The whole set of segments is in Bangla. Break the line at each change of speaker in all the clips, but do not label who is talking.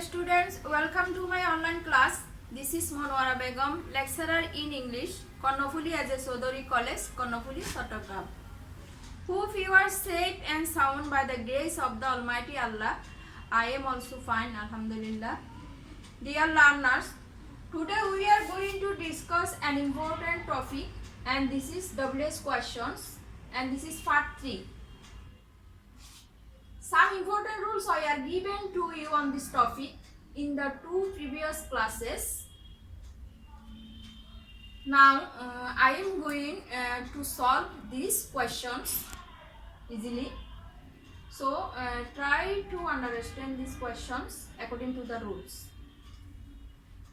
students, welcome to my online class. This is Monwara Begum, lecturer in English, Konnafuli Ajay Chaudhary College, Konnafuli, Chattogram. Hope you are safe and sound by the grace of the Almighty Allah. I am also fine, Alhamdulillah. Dear learners, today we are going to discuss an important topic, and this is WS questions, and this is part 3. Some important rules are given to you on this topic in the 2 previous classes. Now I am going to solve these questions easily. So try to understand these questions according to the rules.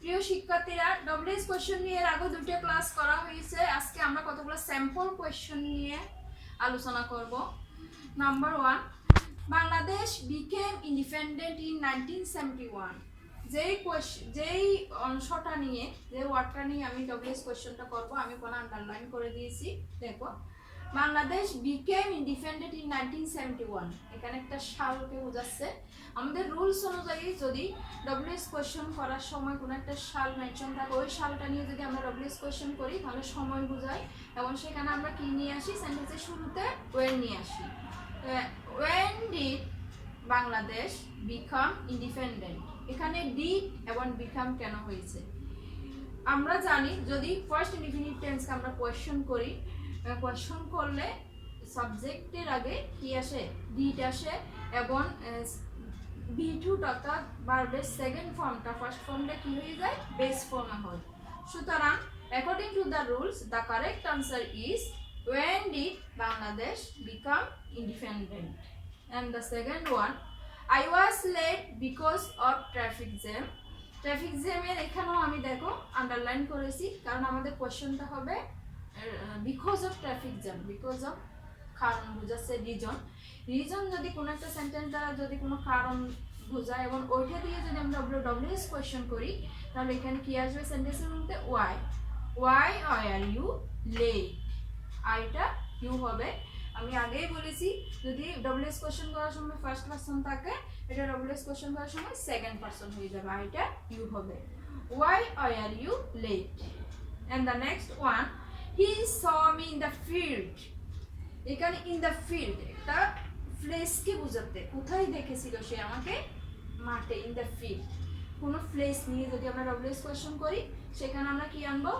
প্রিয় শিক্ষার্থীরা, ডব্লিউএস কোশ্চেন নিয়ে এর আগে দুটো ক্লাস করা হয়েছে। আজকে আমরা কতগুলো স্যাম্পল কোশ্চেন নিয়ে আলোচনা করব। Number 1, Bangladesh became independent in 1971. যেই অংশটা নিয়ে, যে ওয়ার্ডটা নিয়ে আমি ডব্লিউএস কোশ্চেনটা করব, আমি কোনো আন্ডারলাইন করে দিয়েছি। দেখো, বাংলাদেশ became independent in 1971, এখানে একটা সালকে বোঝাচ্ছে। আমাদের রুলস অনুযায়ী যদি ডব্লিউএস কোশ্চেন করার সময় কোনো একটা সাল মেনশন থাকে, ওই সালটা নিয়ে যদি আমরা ডব্লিউএস কোশ্চেন করি তাহলে সময় বোঝাই, এবং সেখানে আমরা কি নিয়ে আসি, সেন্টেন্সের শুরুতে ওয়েন নিয়ে আসি। When did Bangladesh become independent? এখানে did এবং become কেন হয়েছে? আমরা জানি যদি ফার্স্ট ইনডিফিনিট টেন্সকে আমরা কোয়েশ্চন করি, কোয়েশ্চন করলে সাবজেক্টের আগে কি আসে, ডিড আসে, এবং বি2 অর্থাৎ ভার্বের সেকেন্ড ফর্মটা ফার্স্ট ফর্মটা কি হয়ে যায়, বেস ফর্মে হয়। সুতরাং according to the rules the correct answer is when did Bangladesh become independent? And the second one, I was late because of traffic jam. Traffic জ্যামের এখানেও আমি দেখো আন্ডারলাইন করেছি, কারণ আমাদের কোশ্চেনটা হবে because of traffic jam. Because of কারণ বোঝাচ্ছে রিজন। রিজন যদি কোনো একটা সেন্টেন্স দ্বারা যদি কোনো কারণ বোঝায় এবং ওইটা দিয়ে যদি আমরা ডব্লিউএস কোয়েশ্চেন করি, তাহলে এখানে কি আসবে সেন্টেন্সের মধ্যে ওয়াই আর ইউ লেট। আইটা ইউ হবে। আমি আগেই বলেছি যদি ডব্লিউএস কোশ্চেন করার সময় ফার্স্ট পারসন থাকে, এটা ডব্লিউএস কোশ্চেন করার সময় সেকেন্ড পারসন হয়ে যাবে, আইটা ইউ হবে। Why are you late? And the next one, he saw me in the field. এখানে ইন দ্য ফিল্ড একটা প্লেসকে বোঝাতে, কোথায় দেখেছিল সে আমাকে, মাঠে, ইন দ্য ফিল্ড। কোনো প্লেস নিয়ে যদি আমরা ডব্লিউএস কোশ্চেন করি, সেখানে আমরা কি আনবো,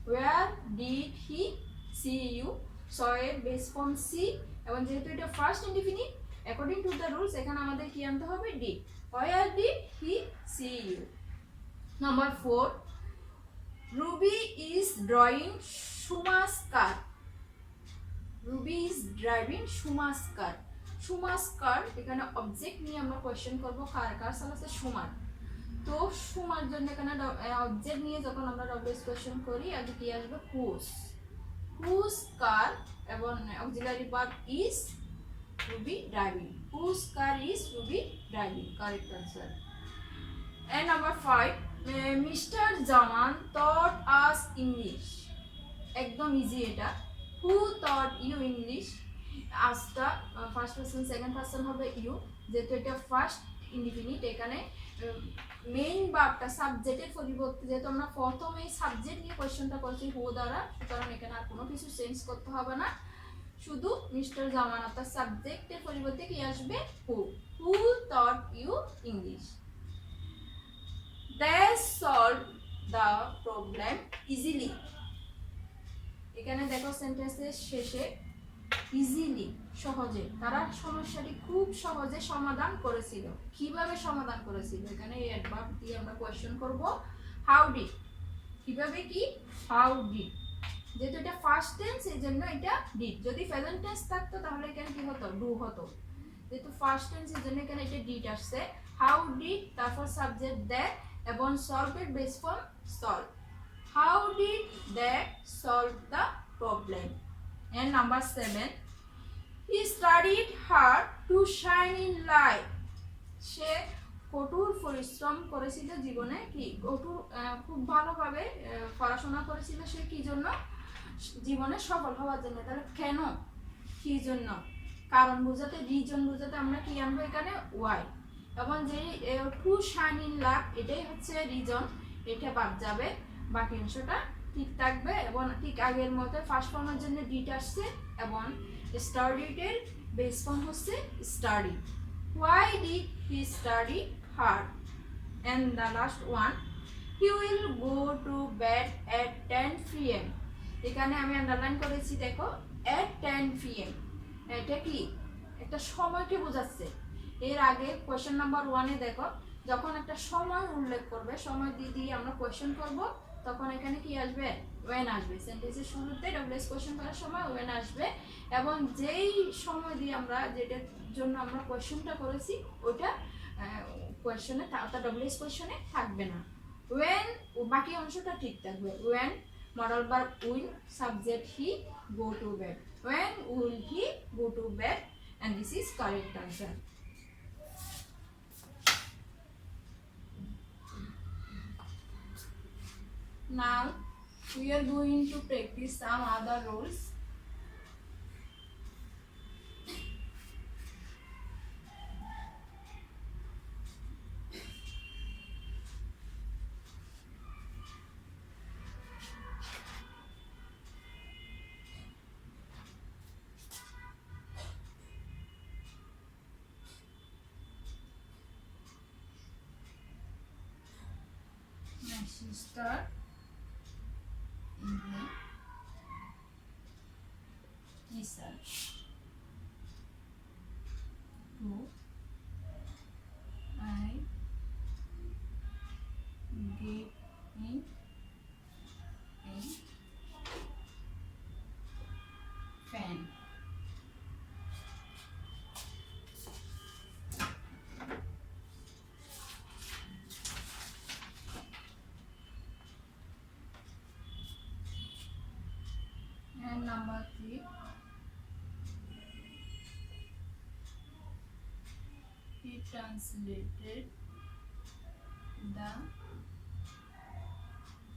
where did he see you. So এর বেস ফর্ম সি, এবং যেহেতু এটা first indefinite according to the rules এখানে আমাদের কি আনতে হবে, did. Where did he see you. Number 4, Ruby is drawing Suma's car. Ruby is driving Suma's car. Suma's car এখানে অবজেক্ট নিয়ে আমরা কোয়েশ্চেন করবো, কার সাল আছে সুমার। তো সুমার জন্য এখানে অবজেক্ট নিয়ে যখন আমরা ডব্লিউএস কোয়েশ্চেন করি, আগে কি আসবে, হুজ কার, এবং auxiliary verb is Ruby driving. Whose car is Ruby driving, correct answer. And number 5, mister Zaman taught us English. একদম ইজি এটা। Who taught you English? আসটা ফার্স্ট পারসন সেকেন্ড পারসন হবে ইউ, যেহেতু এটা ফার্স্ট ইনডিফিনিট। এখানে মেইন ভার্বটা সাবজেক্টের পরিবর্তে, যেহেতু আমরা প্রথমে সাবজেক্ট নিয়ে কোয়েশ্চনটা করছি হু দ্বারা, সুতরাং এখানে আর কোনো কিছু চেঞ্জ করতে হবে না, শুধু মিস্টার জামান অর্থাৎ সাবজেক্টের পরিবর্তে কি আসবে, who taught you English. They solve the problem easily. এখানে দেখো সেন্টেন্সের শেষে ইজিলি, সহজে, তারা সমস্যাটি খুব সহজে সমাধান করেছিল। কিভাবে সমাধান করেছিল, এখানে এই অ্যাডভার্ব দিয়ে আমরা কোয়েশ্চেন করব, হাউ ডিড। কিভাবে, কি, হাউ ডিড। যেহেতু এটা ফার্স্ট টেন্স এই জন্য এটা ডিড। যদি প্রেজেন্ট টেন্স থাকতো তাহলে এখানে কি হতো, ডু হতো। যেহেতু ফার্স্ট টেন্স এর জন্য এখানে এটা ডিড আসছে। হাউ ডিড, তারপর সাবজেক্ট দে, এবং সলভ এর base form solve. How did they solve the problem? And number 7, he studied hard to shine in life. সে কঠোর পরিশ্রম করেছিল জীবনে, কি খুব ভালোভাবে পড়াশোনা করেছিল সে কি জন্য, জীবনে সফল হওয়ার জন্য। তাহলে কেন, কি জন্য, কারণ বোঝাতে, রিজন বোঝাতে আমরা কি আনবো এখানে, ওয়াই। এবং যে টু শাইন ইন লাভ এটাই হচ্ছে রিজন, এটা বাদ যাবে, বাকি অংশটা ঠিক থাকবে। এবং ঠিক আগের মতো ফার্স্ট ফর্মের জন্য ডিড আসছে এবং স্টাডিডের বেস ফর্ম হচ্ছে study. Why did he study hard? And the last one, he will go to bed at 10 p.m. এখানে আমি আন্ডারলাইন করেছি, দেখো at 10 p.m. এটা কি একটা সময়কে বোঝাচ্ছে। এর আগে কোয়েশ্চেন নাম্বার 1-এ দেখো যখন একটা সময় উল্লেখ করবে, সময় দিয়ে আমরা কোয়েশ্চেন করব, তখন এখানে কি আসবে? when আসবে। সেন্টেন্সের শুরুতে ডব্লিউএস কোয়েশ্চেন করার সময় when আসবে এবং যেই সময় দিয়ে আমরা যেটার জন্য আমরা কোয়েশ্চেনটা করেছি ওটা কোয়েশ্চনে অর্থাৎ ডব্লিউএস কোয়েশ্চনে থাকবে না। when বাকি অংশটা ঠিক থাকবে। when modal verb will, subject he, go to bed. when will he go to bed? And this is correct answer. Now we are going to practice some other rules. My sister is a teacher. So I gave him a fan. And number 3, he translated the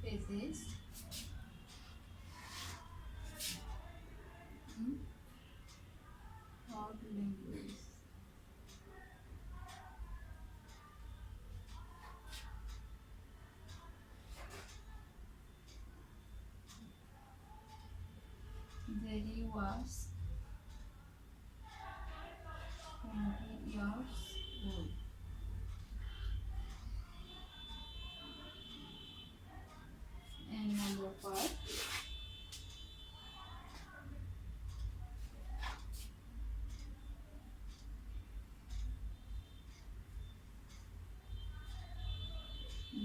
pages in hot language. Jerry was 20 years old. And number 5,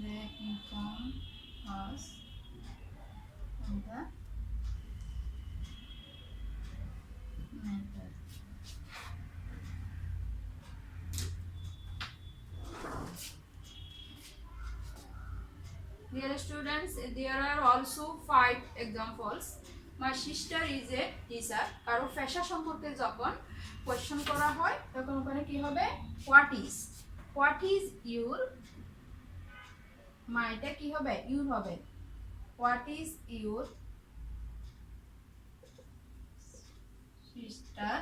they informed us on the matter. Dear students, there are also 5 examples. My sister is a teacher. কারো পেশা সম্পর্কে যখন কোশ্চেন করা হয় তখন ওখানে কি হবে? হোয়াট ইজ ইউর, মাইটা কি হবে? ইউর হবে। What is your sister?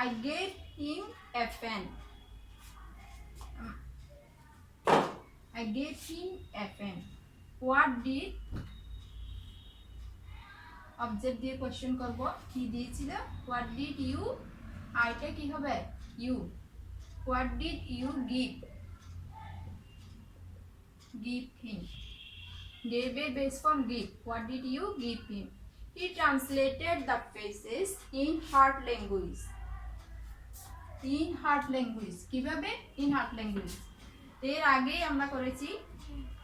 I gave him a pen. I gave him a pen. What did, object দিয়ে কোশ্চেন করব, কি দিয়েছিল? হোয়াট ডিড ইউ, আইটা কি হবে? You. What did you give him, gave a base form give. What did you give him? He translated the pages in heart language. In heart language কিভাবে? in heart language এর আগেই আমরা করেছি।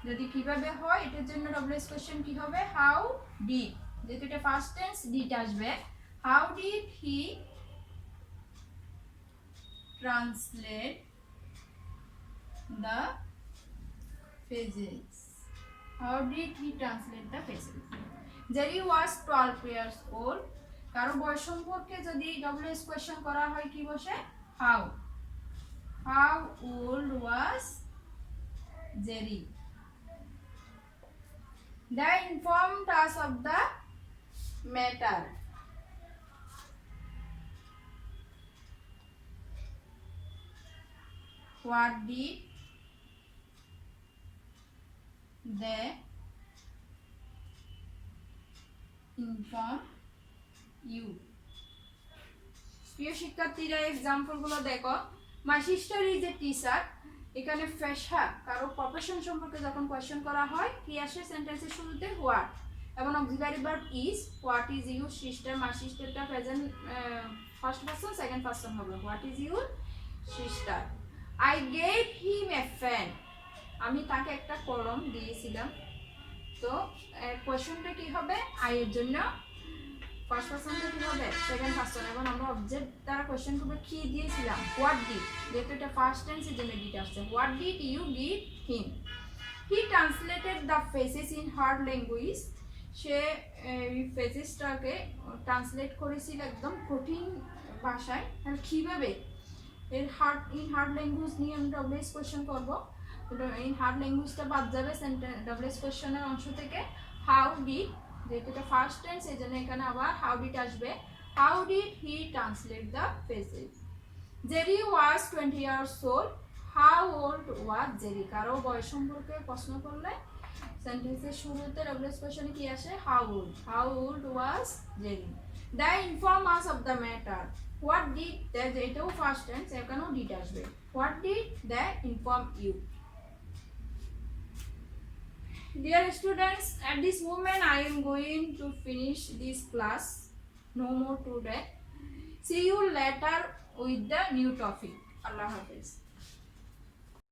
যদি কিভাবে হয় এটার জন্য ডব্লিউএস কোশ্চেন কি হবে? হাউ ডিড, যেহেতু এটা ফার্স্ট টেন্স ডিড আসবে। How did he translate the pages? How did he translate the pages? Jerry was 12 years old. কারো বয়স সম্পর্কে যদি ডব্লিউএস কোশ্চেন করা হয় কি বসে? How old was Jerry? They informed us of the matter. what did they inform you? প্রিয় শিক্ষার্থীরা এক্সাম্পলগুলো দেখো। My sister is a teacher. এখানে পেশা কারো প্রফেশন সম্পর্কে যখন কোয়েশ্চেন করা হয় কি আসে সেন্টেন্সের শুরুতে হোয়াট, এবং auxiliary verb is. What is your sister, my সিস্টারটা present first person second person হবে। What is your sister. I gave him a pen. আমি তাকে একটা কলম দিয়েছিলাম। তো কোয়েশ্চনটা কি হবে, আই এর জন্য ফার্স্ট পারসনটা কি হবে সেকেন্ড পারসন, এবং আমরা অবজেক্ট দ্বারা কোয়েশ্চেন করবে কি দিয়েছিলাম, হোয়াট ডিড, যেহেতু এটা ফার্স্ট টেন্স এর জন্য ডিড আসছে। What did you give him. He translated the faces in hard language. সে এই ফেসেসটাকে ট্রান্সলেট করেছিল একদম কঠিন ভাষায়। আর কীভাবে, এর হার্ড ল্যাঙ্গুয়েজ নিয়ে আমি ডব্লিউএস কোয়েশ্চেন করবো। ইন হার্ড ল্যাঙ্গুয়েজটা বাদ যাবে ডব্লিউএস কোয়েশ্চেনের অংশ থেকে। হাউ ডিড, যেহেতু এটা ফার্স্ট টেন্স এই জন্য এখানে আবার হাউ ডিড আসবে। How did he translate the faces. Jerry was 20 years old. How old was Jerry. কারো বয়স সম্পর্কে প্রশ্ন করলে সেন্টেন্সের শুরুতে ডব্লিউএস কোয়েশ্চনে কি আসে, how old was Jerry. The inform us of the matter. What did the, এটাও ফার্স্ট টেন্স এখানেও ডিড আসবে। What did the inform you. Dear students, at this moment I am going to finish this class. No more today. See you later with the new topic. Allah Hafiz.